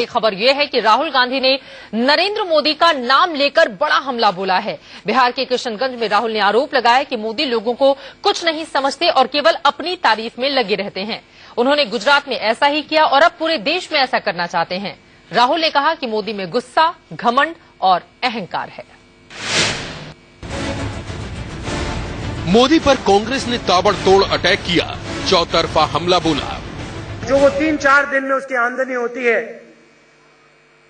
खबर यह है कि राहुल गांधी ने नरेंद्र मोदी का नाम लेकर बड़ा हमला बोला है। बिहार के किशनगंज में राहुल ने आरोप लगाया कि मोदी लोगों को कुछ नहीं समझते और केवल अपनी तारीफ में लगे रहते हैं। उन्होंने गुजरात में ऐसा ही किया और अब पूरे देश में ऐसा करना चाहते हैं। राहुल ने कहा कि मोदी में गुस्सा, घमंड और अहंकार है। मोदी पर कांग्रेस ने ताबड़तोड़ अटैक किया, चौतरफा हमला बोला। जो वो 3-4 दिन में उसकी आमदनी होती है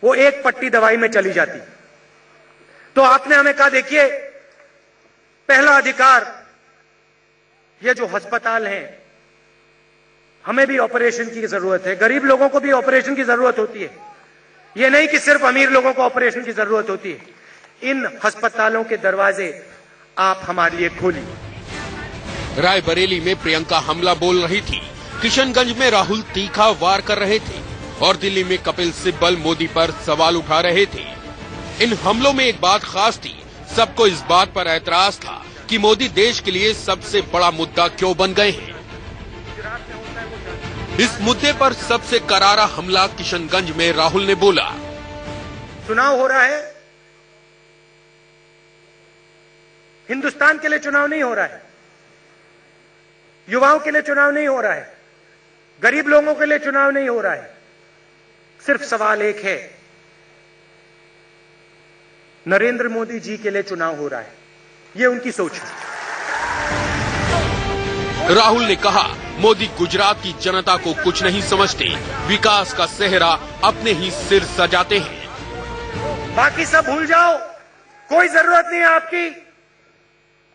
वो एक पट्टी दवाई में चली जाती। तो आपने हमें कहा देखिए, पहला अधिकार, ये जो अस्पताल हैं, हमें भी ऑपरेशन की जरूरत है, गरीब लोगों को भी ऑपरेशन की जरूरत होती है। ये नहीं कि सिर्फ अमीर लोगों को ऑपरेशन की जरूरत होती है। इन अस्पतालों के दरवाजे आप हमारे लिए खोलिए। रायबरेली में प्रियंका हमला बोल रही थी, किशनगंज में राहुल तीखा वार कर रहे थे और दिल्ली में कपिल सिब्बल मोदी पर सवाल उठा रहे थे। इन हमलों में एक बात खास थी, सबको इस बात पर ऐतराज था कि मोदी देश के लिए सबसे बड़ा मुद्दा क्यों बन गए हैं। इस मुद्दे पर सबसे करारा हमला किशनगंज में राहुल ने बोला। चुनाव हो रहा है, हिंदुस्तान के लिए चुनाव नहीं हो रहा है, युवाओं के लिए चुनाव नहीं हो रहा है, गरीब लोगों के लिए चुनाव नहीं हो रहा है। सिर्फ सवाल एक है, नरेंद्र मोदी जी के लिए चुनाव हो रहा है। ये उनकी सोच है। राहुल ने कहा, मोदी गुजरात की जनता को कुछ नहीं समझते, विकास का सेहरा अपने ही सिर सजाते हैं। बाकी सब भूल जाओ, कोई जरूरत नहीं है आपकी,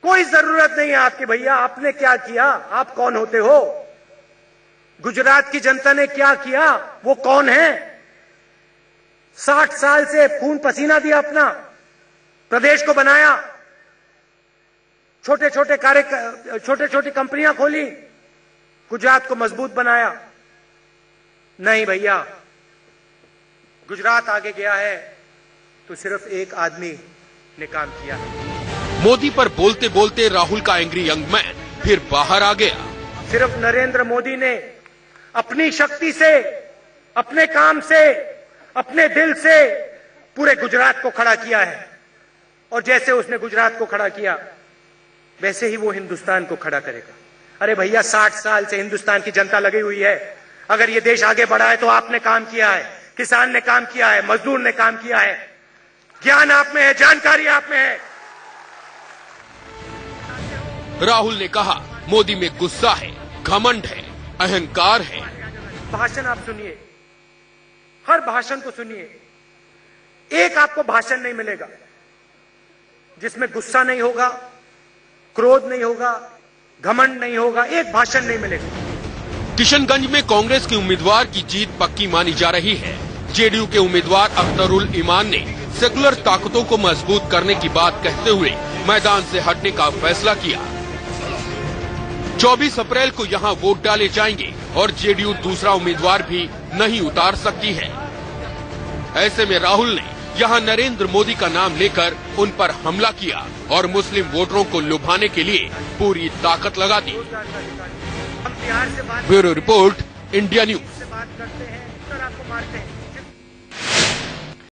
कोई जरूरत नहीं है आपकी। भैया आपने क्या किया? आप कौन होते हो? गुजरात की जनता ने क्या किया? वो कौन है? 60 साल से खून पसीना दिया, अपना प्रदेश को बनाया, छोटे छोटे कंपनियां खोली, गुजरात को मजबूत बनाया। नहीं भैया, गुजरात आगे गया है तो सिर्फ एक आदमी ने काम किया है। मोदी पर बोलते बोलते राहुल का एंग्री यंग मैन फिर बाहर आ गया। सिर्फ नरेंद्र मोदी ने अपनी शक्ति से, अपने काम से, अपने दिल से पूरे गुजरात को खड़ा किया है। और जैसे उसने गुजरात को खड़ा किया, वैसे ही वो हिंदुस्तान को खड़ा करेगा। अरे भैया, 60 साल से हिंदुस्तान की जनता लगी हुई है। अगर ये देश आगे बढ़ा है तो आपने काम किया है, किसान ने काम किया है, मजदूर ने काम किया है, ज्ञान आप में है, जानकारी आप में है। राहुल ने कहा, मोदी में गुस्सा है, घमंड है, अहंकार है। भाषण आप सुनिए, हर भाषण को सुनिए, एक आपको भाषण नहीं मिलेगा जिसमें गुस्सा नहीं होगा, क्रोध नहीं होगा, घमंड नहीं होगा। एक भाषण नहीं मिलेगा। किशनगंज में कांग्रेस की उम्मीदवार की जीत पक्की मानी जा रही है। जेडीयू के उम्मीदवार अख्तरुल ईमान ने सेकुलर ताकतों को मजबूत करने की बात कहते हुए मैदान से हटने का फैसला किया। 24 अप्रैल को यहां वोट डाले जाएंगे और जेडीयू दूसरा उम्मीदवार भी नहीं उतार सकती है। ऐसे में राहुल ने यहां नरेंद्र मोदी का नाम लेकर उन पर हमला किया और मुस्लिम वोटरों को लुभाने के लिए पूरी ताकत लगा दी। Bureau report, India news. बात करते हैं, आपको मारते हैं।